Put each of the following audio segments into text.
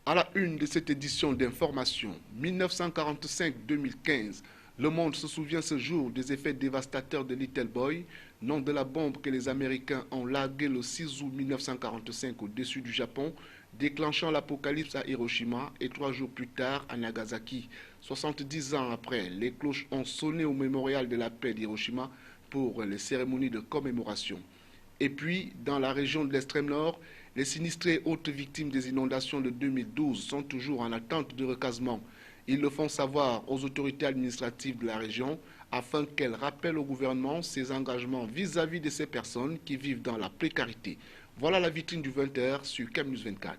À la une de cette édition d'information, 1945-2015, le monde se souvient ce jour des effets dévastateurs de Little Boy, nom de la bombe que les Américains ont larguée le 6 août 1945 au-dessus du Japon, déclenchant l'apocalypse à Hiroshima et 3 jours plus tard à Nagasaki. 70 ans après, les cloches ont sonné au mémorial de la paix d'Hiroshima pour les cérémonies de commémoration. Et puis, dans la région de l'extrême nord, les sinistrés et autres victimes des inondations de 2012 sont toujours en attente de recasement. Ils le font savoir aux autorités administratives de la région afin qu'elles rappellent au gouvernement ses engagements vis-à-vis de ces personnes qui vivent dans la précarité. Voilà la vitrine du 20h sur CamNews 24.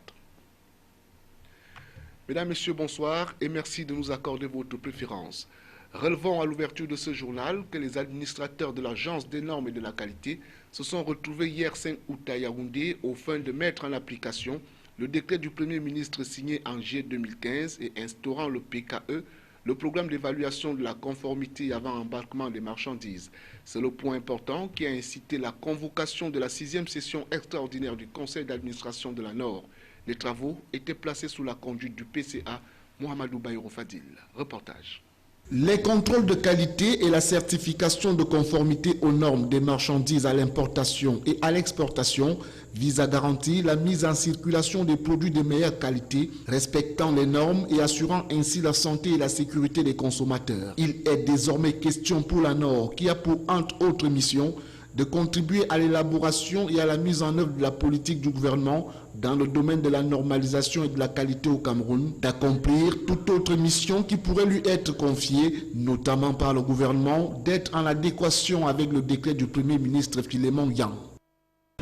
Mesdames, Messieurs, bonsoir et merci de nous accorder votre préférence. Relevons à l'ouverture de ce journal que les administrateurs de l'Agence des normes et de la qualité se sont retrouvés hier 5 août à Yaoundé au fin de mettre en application le décret du Premier ministre signé en juillet 2015 et instaurant le PKE, le programme d'évaluation de la conformité avant embarquement des marchandises. C'est le point important qui a incité la convocation de la 6e session extraordinaire du Conseil d'administration de la Nord. Les travaux étaient placés sous la conduite du PCA, Mohamedou Bayrou Fadil. Reportage. Les contrôles de qualité et la certification de conformité aux normes des marchandises à l'importation et à l'exportation visent à garantir la mise en circulation des produits de meilleure qualité, respectant les normes et assurant ainsi la santé et la sécurité des consommateurs. Il est désormais question pour la Nord, qui a pour entre autres missions de contribuer à l'élaboration et à la mise en œuvre de la politique du gouvernement dans le domaine de la normalisation et de la qualité au Cameroun, d'accomplir toute autre mission qui pourrait lui être confiée, notamment par le gouvernement, d'être en adéquation avec le décret du Premier ministre Philémon Yang.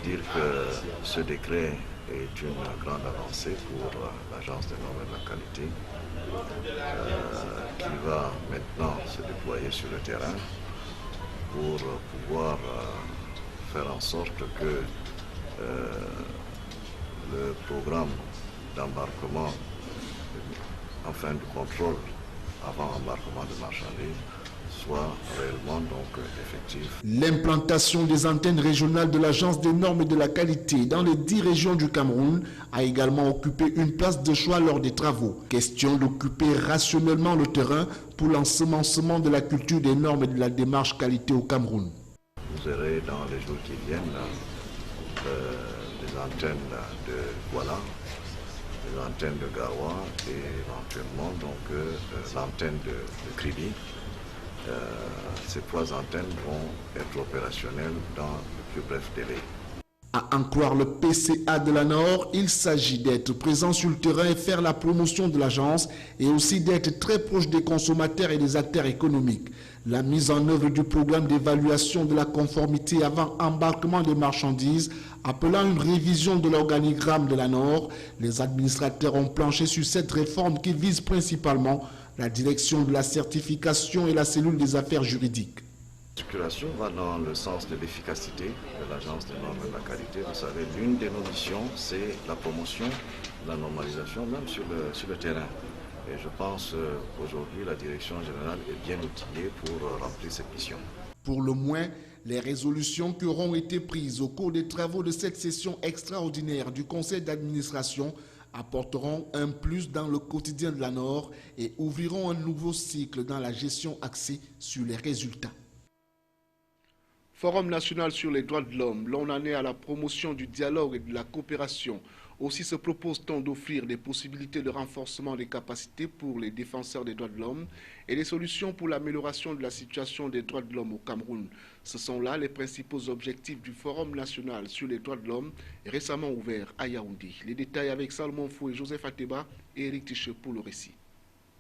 Dire que ce décret est une grande avancée pour l'Agence des normes et de la qualité, qui va maintenant se déployer sur le terrain pour pouvoir faire en sorte que le programme d'embarquement, enfin du contrôle avant embarquement de marchandises, soit réellement donc effectif. L'implantation des antennes régionales de l'Agence des normes et de la qualité dans les 10 régions du Cameroun a également occupé une place de choix lors des travaux. Question d'occuper rationnellement le terrain pour l'ensemencement de la culture des normes et de la démarche qualité au Cameroun. Vous verrez dans les jours qui viennent les antennes de Douala, les antennes de Garoua et éventuellement donc l'antenne de Kribi. Ces 3 antennes vont être opérationnelles dans le plus bref délai. À en croire le PCA de la Nord, il s'agit d'être présent sur le terrain et faire la promotion de l'agence et aussi d'être très proche des consommateurs et des acteurs économiques. La mise en œuvre du programme d'évaluation de la conformité avant embarquement des marchandises, appelant une révision de l'organigramme de la Nord, les administrateurs ont planché sur cette réforme qui vise principalement la direction de la certification et la cellule des affaires juridiques. La circulation va dans le sens de l'efficacité de l'Agence des normes et de la qualité. Vous savez, l'une de nos missions, c'est la promotion de la normalisation, même sur le terrain. Et je pense qu'aujourd'hui, la direction générale est bien outillée pour remplir cette mission. Pour le moins, les résolutions qui auront été prises au cours des travaux de cette session extraordinaire du Conseil d'administration apporteront un plus dans le quotidien de la Nord et ouvriront un nouveau cycle dans la gestion axée sur les résultats. Forum national sur les droits de l'homme, l'on en est à la promotion du dialogue et de la coopération. Aussi se propose-t-on d'offrir des possibilités de renforcement des capacités pour les défenseurs des droits de l'homme et des solutions pour l'amélioration de la situation des droits de l'homme au Cameroun. Ce sont là les principaux objectifs du Forum national sur les droits de l'homme récemment ouvert à Yaoundé. Les détails avec Salomon Fou et Joseph Ateba et Eric Tiche pour le récit.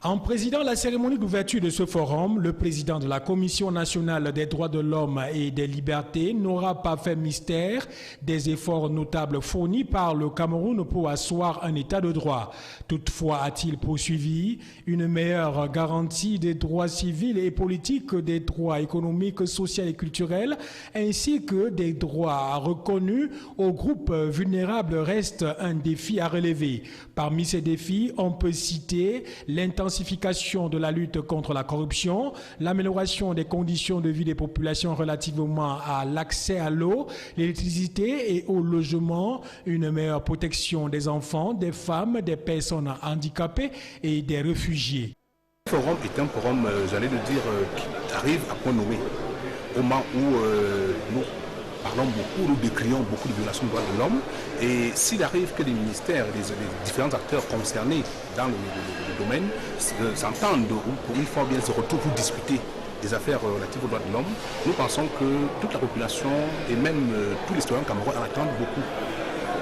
En présidant la cérémonie d'ouverture de ce forum, le président de la Commission nationale des droits de l'homme et des libertés n'aura pas fait mystère des efforts notables fournis par le Cameroun pour asseoir un état de droit. Toutefois, a-t-il poursuivi, une meilleure garantie des droits civils et politiques, des droits économiques, sociaux et culturels, ainsi que des droits reconnus aux groupes vulnérables reste un défi à relever. Parmi ces défis, on peut citer l'intensification l'intensification de la lutte contre la corruption, l'amélioration des conditions de vie des populations relativement à l'accès à l'eau, l'électricité et au logement, une meilleure protection des enfants, des femmes, des personnes handicapées et des réfugiés. Le forum est un forum, j'allais le dire, qui arrive à point nommé. Au moment où nous parlons beaucoup, nous décrions beaucoup de violations des droits de l'homme. Et s'il arrive que les ministères et les différents acteurs concernés dans le domaine s'entendent ou pour une fois bien se retrouvent pour discuter des affaires relatives aux droits de l'homme, nous pensons que toute la population et même tous les citoyens camerounais en attendent beaucoup.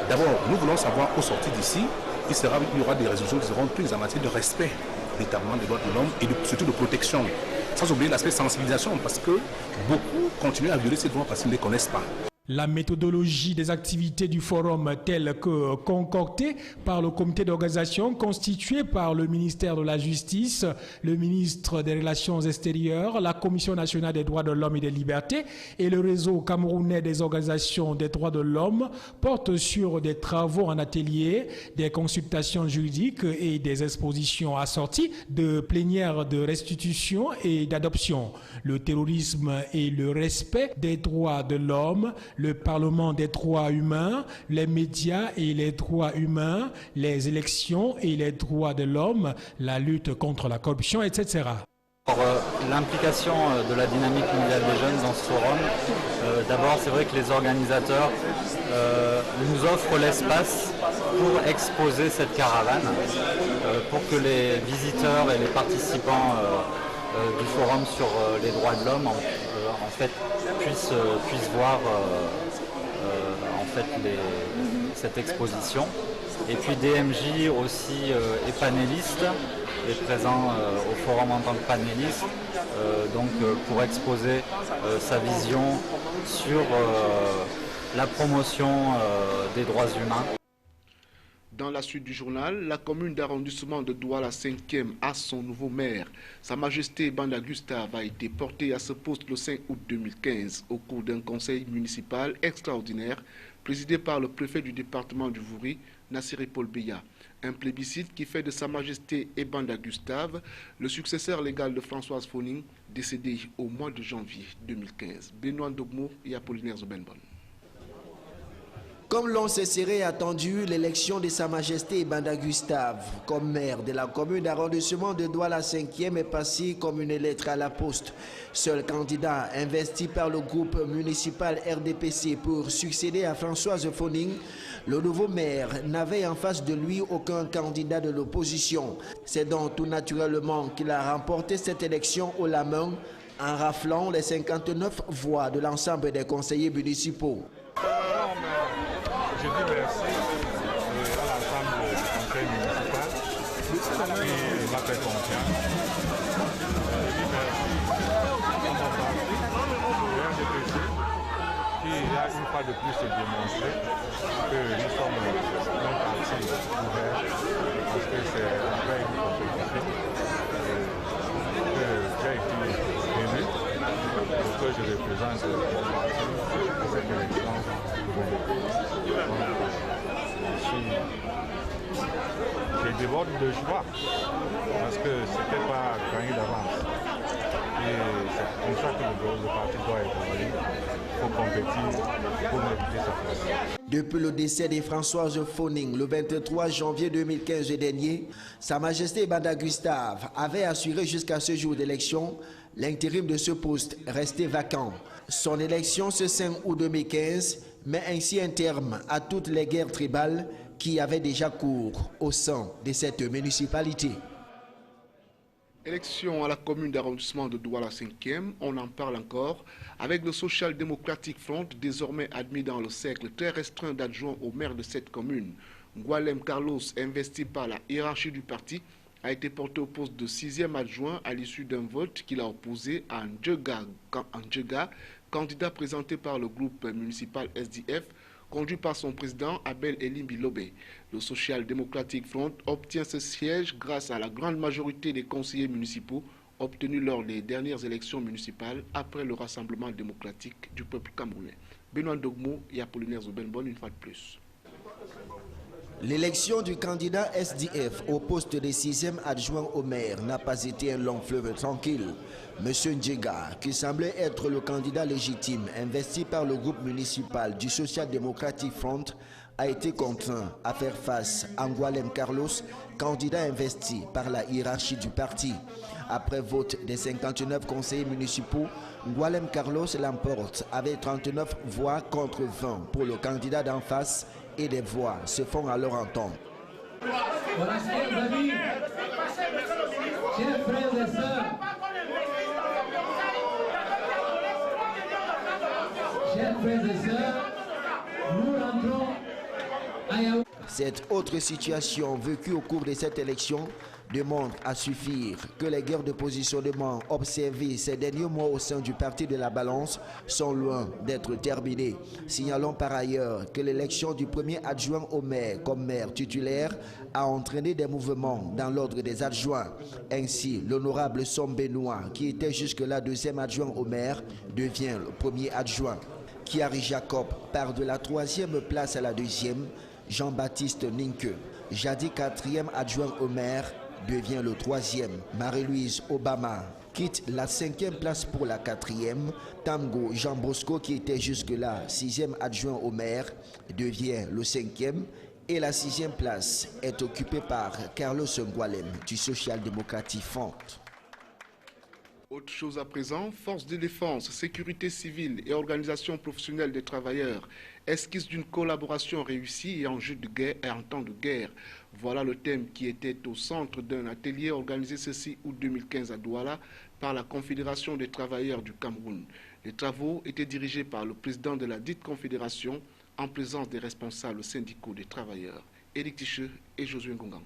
D'abord, nous voulons savoir qu'au sortir d'ici, il y aura des résolutions qui seront prises en matière de respect véritablement des droits de l'homme et surtout de protection. Sans oublier l'aspect sensibilisation, parce que beaucoup continuent à violer ces droits parce qu'ils ne les connaissent pas. La méthodologie des activités du forum telle que concoctée par le comité d'organisation constitué par le ministère de la Justice, le ministre des Relations extérieures, la Commission nationale des droits de l'homme et des libertés et le réseau camerounais des organisations des droits de l'homme porte sur des travaux en atelier, des consultations juridiques et des expositions assorties de plénières de restitution et d'adoption. Le terrorisme et le respect des droits de l'homme, le Parlement des droits humains, les médias et les droits humains, les élections et les droits de l'homme, la lutte contre la corruption, etc. L'implication de la dynamique mondiale des jeunes dans ce forum, d'abord c'est vrai que les organisateurs nous offrent l'espace pour exposer cette caravane, pour que les visiteurs et les participants du forum sur les droits de l'homme en fait puissent voir cette exposition. Et puis DMJ aussi est panéliste, est présent au forum en tant que panéliste, pour exposer sa vision sur la promotion des droits humains. Dans la suite du journal, la commune d'arrondissement de Douala 5e a son nouveau maire. Sa Majesté Banda Gustave a été portée à ce poste le 5 août 2015 au cours d'un conseil municipal extraordinaire présidé par le préfet du département du Vouri, Nassiré Paul Beya. Un plébiscite qui fait de Sa Majesté Banda Gustave le successeur légal de Françoise Foning, décédé au mois de janvier 2015. Benoît Ndogmo et Apollinaire Zobenbon. Comme l'on se serait attendu, l'élection de Sa Majesté Banda Gustave comme maire de la commune d'arrondissement de Douala 5e est passée comme une lettre à la poste. Seul candidat investi par le groupe municipal RDPC pour succéder à Françoise Foning, le nouveau maire n'avait en face de lui aucun candidat de l'opposition. C'est donc tout naturellement qu'il a remporté cette élection haut la main en raflant les 59 voix de l'ensemble des conseillers municipaux. Je dis merci à l'ensemble du conseil municipal qui m'a fait confiance. Je dis merci à mon parti, le RDPC, qui a une fois de plus démontré que nous sommes un parti ouvert parce que c'est après une compétition que j'ai été élu pour que je représente mon parti à cette élection. Je déborde de joie parce que ce n'était pas gagné d'avance. Et c'est comme ça que le parti doit évoluer pour compétir, pour mériter sa place. Depuis le décès de Françoise Foning le 23 janvier 2015 dernier, Sa Majesté Banda Gustave avait assuré jusqu'à ce jour d'élection l'intérim de ce poste resté vacant. Son élection ce 5 août 2015 met ainsi un terme à toutes les guerres tribales qui avaient déjà cours au sein de cette municipalité. Élection à la commune d'arrondissement de Douala 5e, on en parle encore, avec le Social Democratic Front désormais admis dans le cercle très restreint d'adjoints au maire de cette commune. Ngualem Carlos, investi par la hiérarchie du parti, a été porté au poste de 6e adjoint à l'issue d'un vote qu'il a opposé à Ndjega, candidat présenté par le groupe municipal SDF, conduit par son président Abel Elimbi Lobé. Le Social Democratic Front obtient ce siège grâce à la grande majorité des conseillers municipaux obtenus lors des dernières élections municipales après le Rassemblement démocratique du peuple camerounais. Benoît Ndogmo et Apollinaire Zobenbon une fois de plus. L'élection du candidat SDF au poste de 6e adjoint au maire n'a pas été un long fleuve tranquille. Monsieur Ndjega, qui semblait être le candidat légitime investi par le groupe municipal du Social Democratic Front, a été contraint à faire face à Ngoualem Carlos, candidat investi par la hiérarchie du parti. Après vote des 59 conseillers municipaux, Ngoualem Carlos l'emporte avec 39 voix contre 20 pour le candidat d'en face et des voix se font alors entendre. Voilà, chers amis, chers frères et sœurs, nous rentrons à Yaoundé. Cette autre situation vécue au cours de cette élection demande à suffire que les guerres de positionnement observées ces derniers mois au sein du parti de la balance sont loin d'être terminées. Signalons par ailleurs que l'élection du premier adjoint au maire comme maire titulaire a entraîné des mouvements dans l'ordre des adjoints. Ainsi, l'honorable Som Benoît, qui était jusque-là deuxième adjoint au maire, devient le premier adjoint. Kiari Jacob part de la 3e place à la 2e. Jean-Baptiste Ninke, jadis 4e adjoint au maire, devient le 3e. Marie-Louise Obama quitte la 5e place pour la 4e. Tango Jean Bosco, qui était jusque-là 6e adjoint au maire, devient le 5e. Et la 6e place est occupée par Carlos Ngoualem du Social Democratic Front. Autre chose à présent, forces de défense, sécurité civile et organisation professionnelle des travailleurs, esquisse d'une collaboration réussie et en jeu de guerre et en temps de guerre. Voilà le thème qui était au centre d'un atelier organisé ce 6 août 2015 à Douala par la Confédération des travailleurs du Cameroun. Les travaux étaient dirigés par le président de la dite confédération en présence des responsables syndicaux des travailleurs, Éric Ticheux et Josué Ngongan.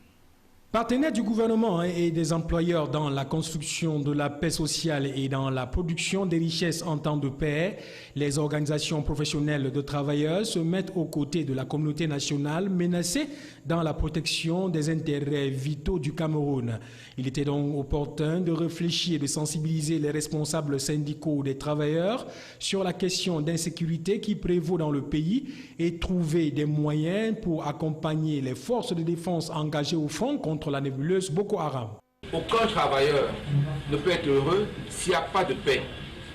Partenaires du gouvernement et des employeurs dans la construction de la paix sociale et dans la production des richesses en temps de paix, les organisations professionnelles de travailleurs se mettent aux côtés de la communauté nationale menacée dans la protection des intérêts vitaux du Cameroun. Il était donc opportun de réfléchir et de sensibiliser les responsables syndicaux des travailleurs sur la question d'insécurité qui prévaut dans le pays et trouver des moyens pour accompagner les forces de défense engagées au front contre la nébuleuse Boko Haram. Aucun travailleur ne peut être heureux s'il n'y a pas de paix.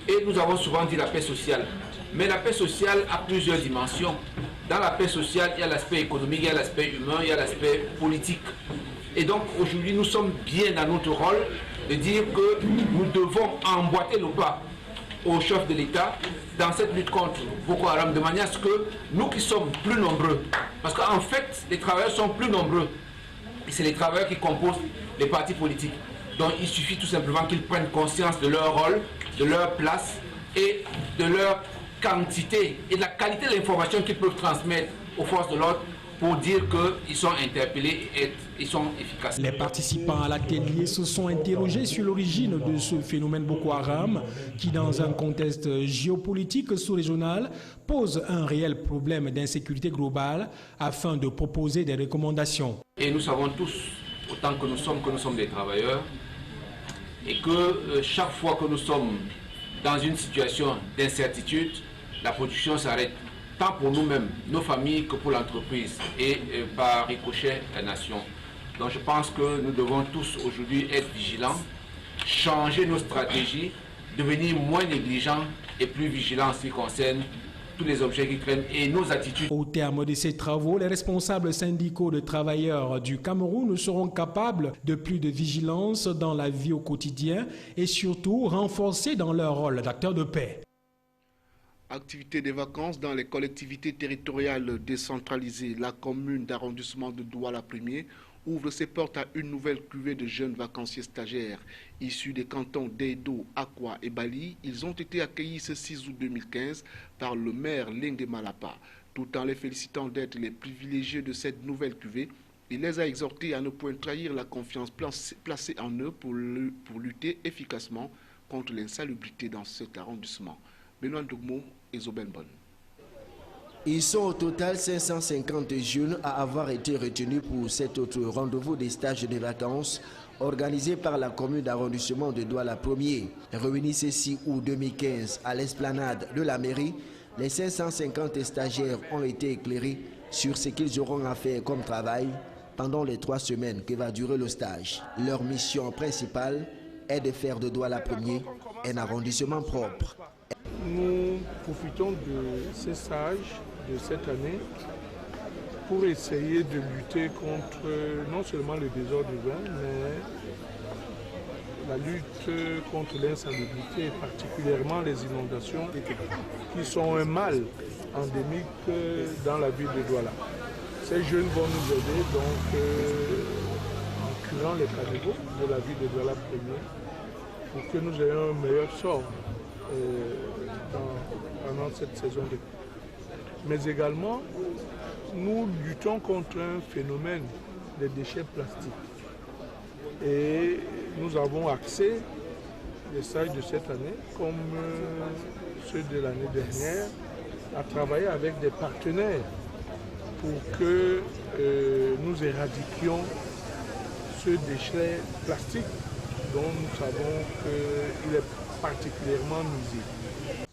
Et nous avons souvent dit la paix sociale. Mais la paix sociale a plusieurs dimensions. Dans la paix sociale, il y a l'aspect économique, il y a l'aspect humain, il y a l'aspect politique. Et donc aujourd'hui, nous sommes bien dans notre rôle de dire que nous devons emboîter le pas au chef de l'État dans cette lutte contre Boko Haram, de manière à ce que nous qui sommes plus nombreux, parce qu'en fait, les travailleurs sont plus nombreux, et c'est les travailleurs qui composent les partis politiques. Donc il suffit tout simplement qu'ils prennent conscience de leur rôle, de leur place et de leur quantité et de la qualité de l'information qu'ils peuvent transmettre aux forces de l'ordre pour dire qu'ils sont interpellés et ils sont efficaces. Les participants à l'atelier se sont interrogés sur l'origine de ce phénomène Boko Haram qui, dans un contexte géopolitique sous-régional, pose un réel problème d'insécurité globale afin de proposer des recommandations. Et nous savons tous, autant que nous sommes des travailleurs, et que chaque fois que nous sommes dans une situation d'incertitude, la production s'arrête, tant pour nous-mêmes, nos familles, que pour l'entreprise et par ricochet la nation. Donc je pense que nous devons tous aujourd'hui être vigilants, changer nos stratégies, devenir moins négligents et plus vigilants en ce qui concerne tous les objets qui traînent et nos attitudes. Au terme de ces travaux, les responsables syndicaux de travailleurs du Cameroun seront capables de plus de vigilance dans la vie au quotidien et surtout renforcés dans leur rôle d'acteurs de paix. Activité des vacances dans les collectivités territoriales décentralisées. La commune d'arrondissement de Douala 1er ouvre ses portes à une nouvelle cuvée de jeunes vacanciers stagiaires. Issus des cantons d'Edo, Akwa et Bali, ils ont été accueillis ce 6 août 2015 par le maire Lengue Malapa. Tout en les félicitant d'être les privilégiés de cette nouvelle cuvée, il les a exhortés à ne point trahir la confiance placée en eux pour lutter efficacement contre l'insalubrité dans cet arrondissement. Benoît Dogmo et Zobenbon. Ils sont au total 550 jeunes à avoir été retenus pour cet autre rendez-vous des stages de vacances organisé par la commune d'arrondissement de Douala 1er. Réunis ce 6 août 2015 à l'esplanade de la mairie, les 550 stagiaires ont été éclairés sur ce qu'ils auront à faire comme travail pendant les 3 semaines que va durer le stage. Leur mission principale est de faire de Douala Premier un arrondissement propre. Nous profitons de ces stages de cette année pour essayer de lutter contre non seulement le désordre urbain, mais la lutte contre l'insalubrité, particulièrement les inondations, qui sont un mal endémique dans la ville de Douala. Ces jeunes vont nous aider donc en curant les caniveaux de la ville de Douala Premier pour que nous ayons un meilleur sort pendant cette saison de pluie. Mais également, nous luttons contre un phénomène des déchets plastiques. Et nous avons axé les stages de cette année, comme ceux de l'année dernière, à travailler avec des partenaires pour que nous éradiquions ce déchet plastique dont nous savons qu'il est particulièrement nuisible.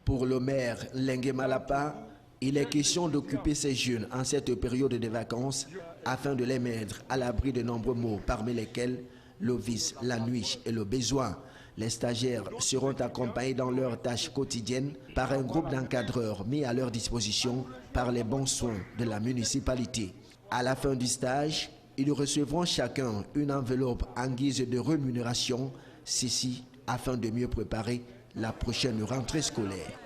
Pour le maire Lengue Malapa, il est question d'occuper ces jeunes en cette période de vacances afin de les mettre à l'abri de nombreux maux, parmi lesquels le vice, la nuit et le besoin. Les stagiaires seront accompagnés dans leurs tâches quotidiennes par un groupe d'encadreurs mis à leur disposition par les bons soins de la municipalité. À la fin du stage, ils recevront chacun une enveloppe en guise de rémunération, ceci afin de mieux préparer la prochaine rentrée scolaire.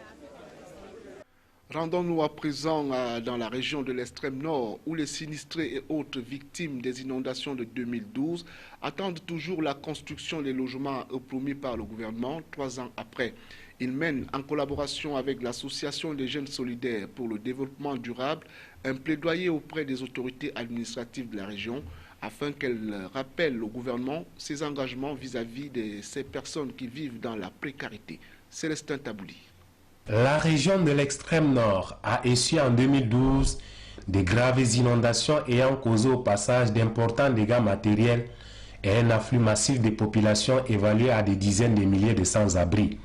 Rendons-nous à présent dans la région de l'extrême nord où les sinistrés et autres victimes des inondations de 2012 attendent toujours la construction des logements promis par le gouvernement 3 ans après. Ils mènent en collaboration avec l'association des jeunes solidaires pour le développement durable un plaidoyer auprès des autorités administratives de la région afin qu'elles rappellent au gouvernement ses engagements vis-à-vis de ces personnes qui vivent dans la précarité. Célestin Tabouli. La région de l'extrême nord a essuyé en 2012 de graves inondations ayant causé au passage d'importants dégâts matériels et un afflux massif de populations évalué à des dizaines de milliers de sans-abri.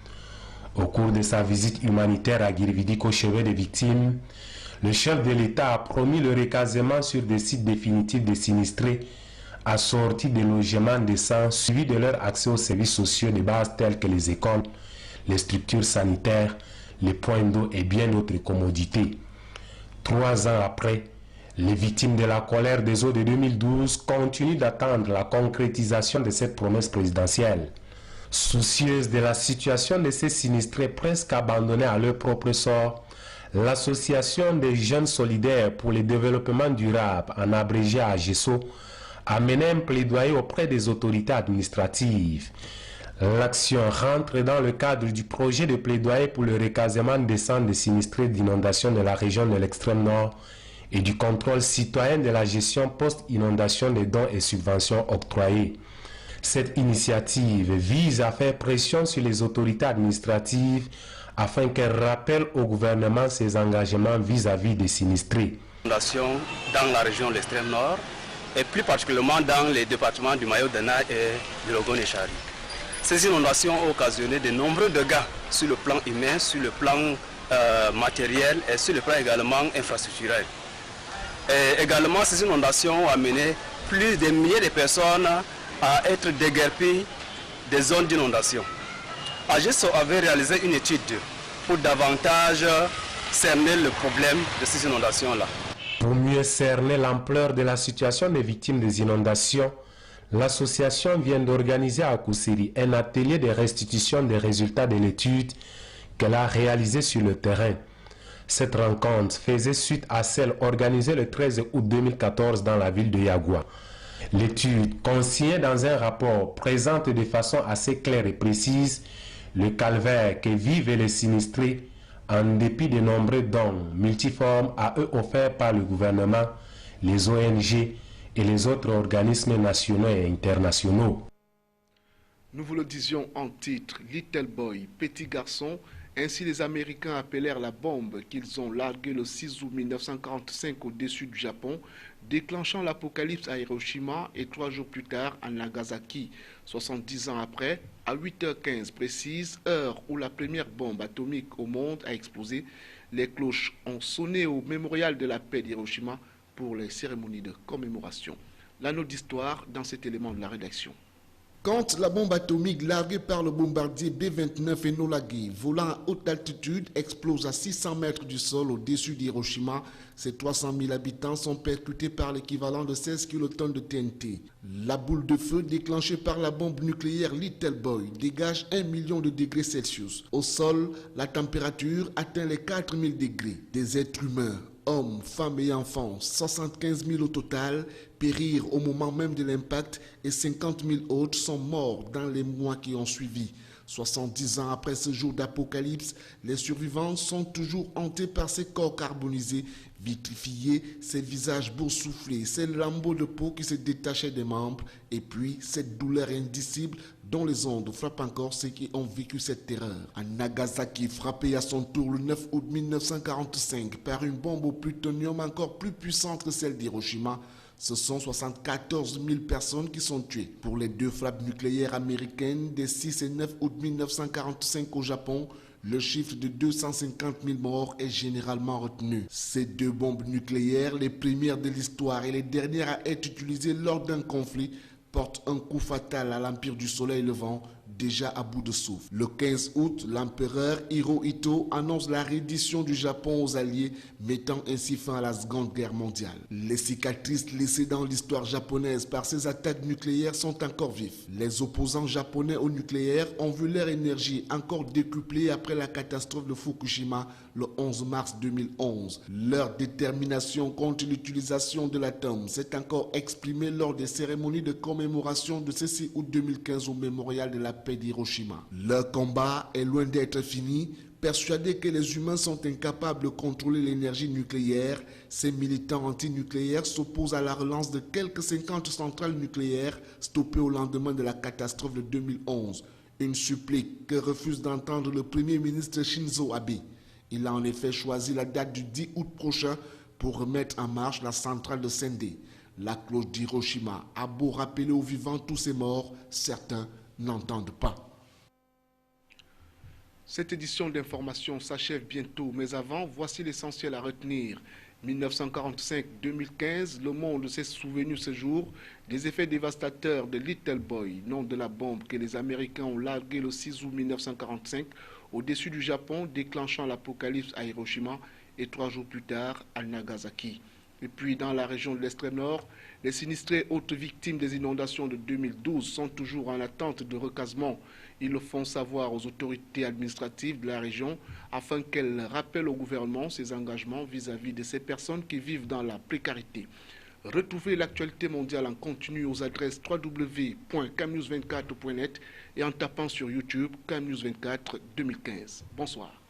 Au cours de sa visite humanitaire à Guirividic au chevet des victimes, le chef de l'État a promis le recasement sur des sites définitifs des sinistrés assortis de logements décents suivis de leur accès aux services sociaux de base tels que les écoles, les structures sanitaires, les points d'eau et bien d'autres commodités. 3 ans après, les victimes de la colère des eaux de 2012 continuent d'attendre la concrétisation de cette promesse présidentielle. Soucieuse de la situation de ces sinistrés presque abandonnés à leur propre sort, l'association des jeunes solidaires pour le développement durable, en abrégé AGESO, a mené un plaidoyer auprès des autorités administratives. L'action rentre dans le cadre du projet de plaidoyer pour le recasement décent des sinistrés d'inondation de la région de l'extrême nord et du contrôle citoyen de la gestion post-inondation des dons et subventions octroyés. Cette initiative vise à faire pression sur les autorités administratives afin qu'elles rappellent au gouvernement ses engagements vis-à-vis des sinistrés. Dans la région de l'extrême nord et plus particulièrement dans les départements du Mayo-Dana et de Logon et Chari. Ces inondations ont occasionné de nombreux dégâts sur le plan humain, sur le plan matériel et sur le plan également infrastructurel. Et également, ces inondations ont amené plus de milliers de personnes à être déguerpies des zones d'inondation. AGESO avait réalisé une étude pour davantage cerner le problème de ces inondations-là. Pour mieux cerner l'ampleur de la situation des victimes des inondations, l'association vient d'organiser à Koussiri un atelier de restitution des résultats de l'étude qu'elle a réalisée sur le terrain. Cette rencontre faisait suite à celle organisée le 13 août 2014 dans la ville de Yagoua. L'étude, consignée dans un rapport, présente de façon assez claire et précise le calvaire que vivent les sinistrés en dépit de nombreux dons multiformes à eux offerts par le gouvernement, les ONG et les autres organismes nationaux et internationaux. Nous vous le disions en titre, Little Boy, petit garçon, ainsi les Américains appelèrent la bombe qu'ils ont larguée le 6 août 1945 au-dessus du Japon, déclenchant l'apocalypse à Hiroshima et 3 jours plus tard à Nagasaki. 70 ans après, à 8h15 précise, heure où la première bombe atomique au monde a explosé, Les cloches ont sonné au mémorial de la paix d'Hiroshima pour les cérémonies de commémoration. La note d'histoire dans cet élément de la rédaction. Quand la bombe atomique larguée par le bombardier B-29 Enola Gay, volant à haute altitude, explose à 600 mètres du sol au-dessus d'Hiroshima, ces 300 000 habitants sont percutés par l'équivalent de 16 kilotonnes de TNT. La boule de feu déclenchée par la bombe nucléaire Little Boy dégage 1 million de degrés Celsius. Au sol, la température atteint les 4000 degrés. Des êtres humains, hommes, femmes et enfants, 75 000 au total, périrent au moment même de l'impact et 50 000 autres sont morts dans les mois qui ont suivi. 70 ans après ce jour d'apocalypse, les survivants sont toujours hantés par ces corps carbonisés, vitrifiés, ces visages boursouflés, ces lambeaux de peau qui se détachaient des membres, et puis cette douleur indicible dont les ondes frappent encore ceux qui ont vécu cette terreur. À Nagasaki, frappé à son tour le 9 août 1945 par une bombe au plutonium encore plus puissante que celle d'Hiroshima, ce sont 74 000 personnes qui sont tuées. Pour les deux frappes nucléaires américaines des 6 et 9 août 1945 au Japon, le chiffre de 250 000 morts est généralement retenu. Ces deux bombes nucléaires, les premières de l'histoire et les dernières à être utilisées lors d'un conflit, portent un coup fatal à l'Empire du Soleil Levant, déjà à bout de souffle. Le 15 août, l'empereur Hirohito annonce la reddition du Japon aux Alliés, mettant ainsi fin à la Seconde Guerre mondiale. Les cicatrices laissées dans l'histoire japonaise par ces attaques nucléaires sont encore vives. Les opposants japonais au nucléaire ont vu leur énergie encore décuplée après la catastrophe de Fukushima le 11 mars 2011. Leur détermination contre l'utilisation de l'atome s'est encore exprimée lors des cérémonies de commémoration de ce 6 août 2015 au mémorial de la paix d'Hiroshima. Leur combat est loin d'être fini. Persuadés que les humains sont incapables de contrôler l'énergie nucléaire, ces militants antinucléaires s'opposent à la relance de quelques 50 centrales nucléaires stoppées au lendemain de la catastrophe de 2011. Une supplique que refuse d'entendre le Premier ministre Shinzo Abe. Il a en effet choisi la date du 10 août prochain pour remettre en marche la centrale de Sendai. La cloche d'Hiroshima a beau rappeler aux vivants tous ces morts, certains n'entendent pas. Cette édition d'information s'achève bientôt, mais avant, voici l'essentiel à retenir. 1945-2015, le monde s'est souvenu ce jour des effets dévastateurs de Little Boy, nom de la bombe que les Américains ont larguée le 6 août 1945 au-dessus du Japon, déclenchant l'apocalypse à Hiroshima et 3 jours plus tard à Nagasaki. Et puis dans la région de l'extrême nord, les sinistrés autres victimes des inondations de 2012 sont toujours en attente de recasement. Ils le font savoir aux autorités administratives de la région afin qu'elles rappellent au gouvernement ses engagements vis-à-vis de ces personnes qui vivent dans la précarité. Retrouvez l'actualité mondiale en continu aux adresses www.camnews24.net et en tapant sur YouTube CamNews24 2015. Bonsoir.